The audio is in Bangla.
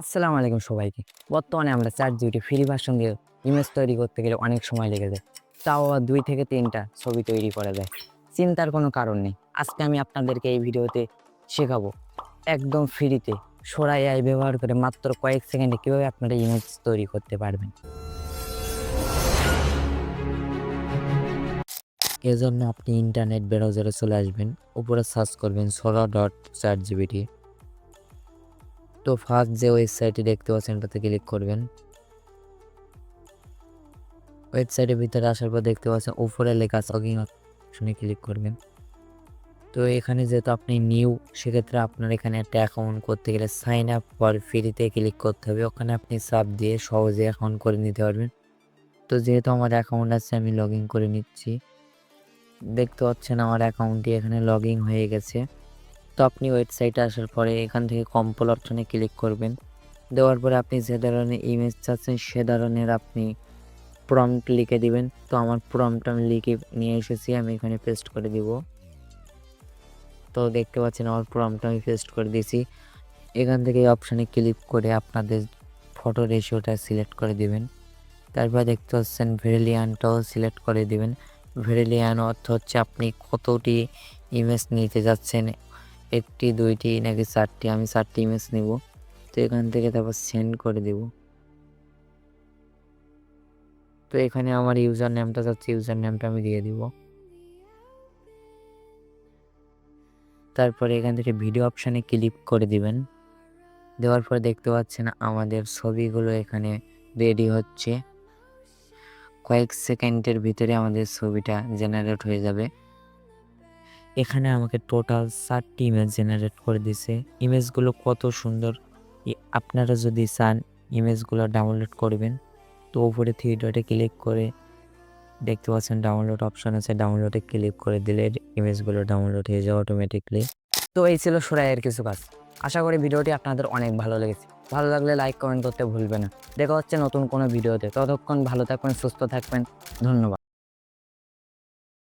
আসসালামু আলাইকুম সবাইকে। বর্তমানে আমরা ChatGPT ফ্রি ভার্সন দিয়ে ইমেজ তৈরি করতে গেলে অনেক সময় লেগে যায়। তাও আবার ২ থেকে ৩ টা ছবি তৈরি করা যায়। চিন্তার কোনো কারণ নেই। আজকে আমি আপনাদেরকে এই ভিডিওতে শেখাবো একদম ফ্রিতে সোরা এআই ব্যবহার করে মাত্র কয়েক সেকেন্ডে কিভাবে আপনারা ইমেজ তৈরি করতে পারবেন। এজন্য আপনি ইন্টারনেট ব্রাউজারে চলে আসবেন। উপরে সার্চ করবেন sora.chatgpt। তো ফার্স্ট যে ওয়েবসাইটটি দেখতে পাচ্ছেন এটাতে ক্লিক করবেন। ওয়েবসাইটের ভিতরে আসার পর দেখতে পাচ্ছেন উপরে লেখা আছে লগইন অপশনে ক্লিক করবেন। তো এখানে যেহেতু আপনি নিউ সেক্ষেত্রে আপনার এখানে একটা অ্যাকাউন্ট করতে গেলে সাইন আপ ফর ফ্রিতে ক্লিক করতে হবে। ওখানে আপনি চাপ দিয়ে সহজে অ্যাকাউন্ট করে নিতে পারবেন। তো যেহেতু আমার অ্যাকাউন্ট আছে আমি লগইন করে নিচ্ছি। দেখতে পাচ্ছেন আমার অ্যাকাউন্টটি এখানে লগইন হয়ে গেছে। তো আপনি ওয়েবসাইটে আসার পরে এখান থেকে কম্পোজ অপশনে ক্লিক করবেন। দেওয়ার পরে আপনি যে ধরনের ইমেজ চাচ্ছেন সে ধরনের আপনি প্রম্পট লিখে দিবেন। তো আমার প্রম্পট আমি লিখে নিয়ে এসেছি, আমি এখানে পেস্ট করে দিব। তো দেখতে পাচ্ছেন আমার প্রম্পট আমি পেস্ট করে দিয়েছি। এখান থেকে এই অপশানে ক্লিক করে আপনাদের ফটো রেশিওটা সিলেক্ট করে দিবেন। তারপর দেখতে পাচ্ছেন ভেরিলিয়ানটাও সিলেক্ট করে দিবেন। ভেরিলিয়ান অর্থ হচ্ছে আপনি কতটি ইমেজ নিতে যাচ্ছেন, ১টি ২টি নাকি ৪টি। আমি ৪টি ইমেজ নিব। তো এখান থেকে তারপর সেন্ড করে দিব। তো এখানে আমার ইউজার নেমটা চাচ্ছি, ইউজার নেমটা আমি দিয়ে দিব। তারপরে এখান থেকে ভিডিও অপশানে ক্লিক করে দিবেন। দেওয়ার পরে দেখতে পাচ্ছেন আমাদের ছবিগুলো এখানে রেডি হচ্ছে। কয়েক সেকেন্ডের ভিতরে আমাদের ছবিটা জেনারেট হয়ে যাবে। এখানে আমাকে টোটাল ৪টি ইমেজ জেনারেট করে দিছে। ইমেজগুলো কত সুন্দর! আপনারা যদি চান ইমেজগুলো ডাউনলোড করবেন তো উপরে 3 ডটে ক্লিক করে দেখতে পাচ্ছেন ডাউনলোড অপশন আছে, ডাউনলোডে ক্লিক করে দিলে ইমেজগুলো ডাউনলোড হয়ে যাবে অটোমেটিকলি। তো এই ছিল সোরাইয়ের কিছু কাজ। আশা করি ভিডিওটি আপনাদের অনেক ভালো লেগেছে। ভালো লাগলে লাইক কমেন্ট করতে ভুলবেন না। দেখা হচ্ছে নতুন কোনো ভিডিওতে। ততক্ষণ ভালো থাকবেন, সুস্থ থাকবেন। ধন্যবাদ।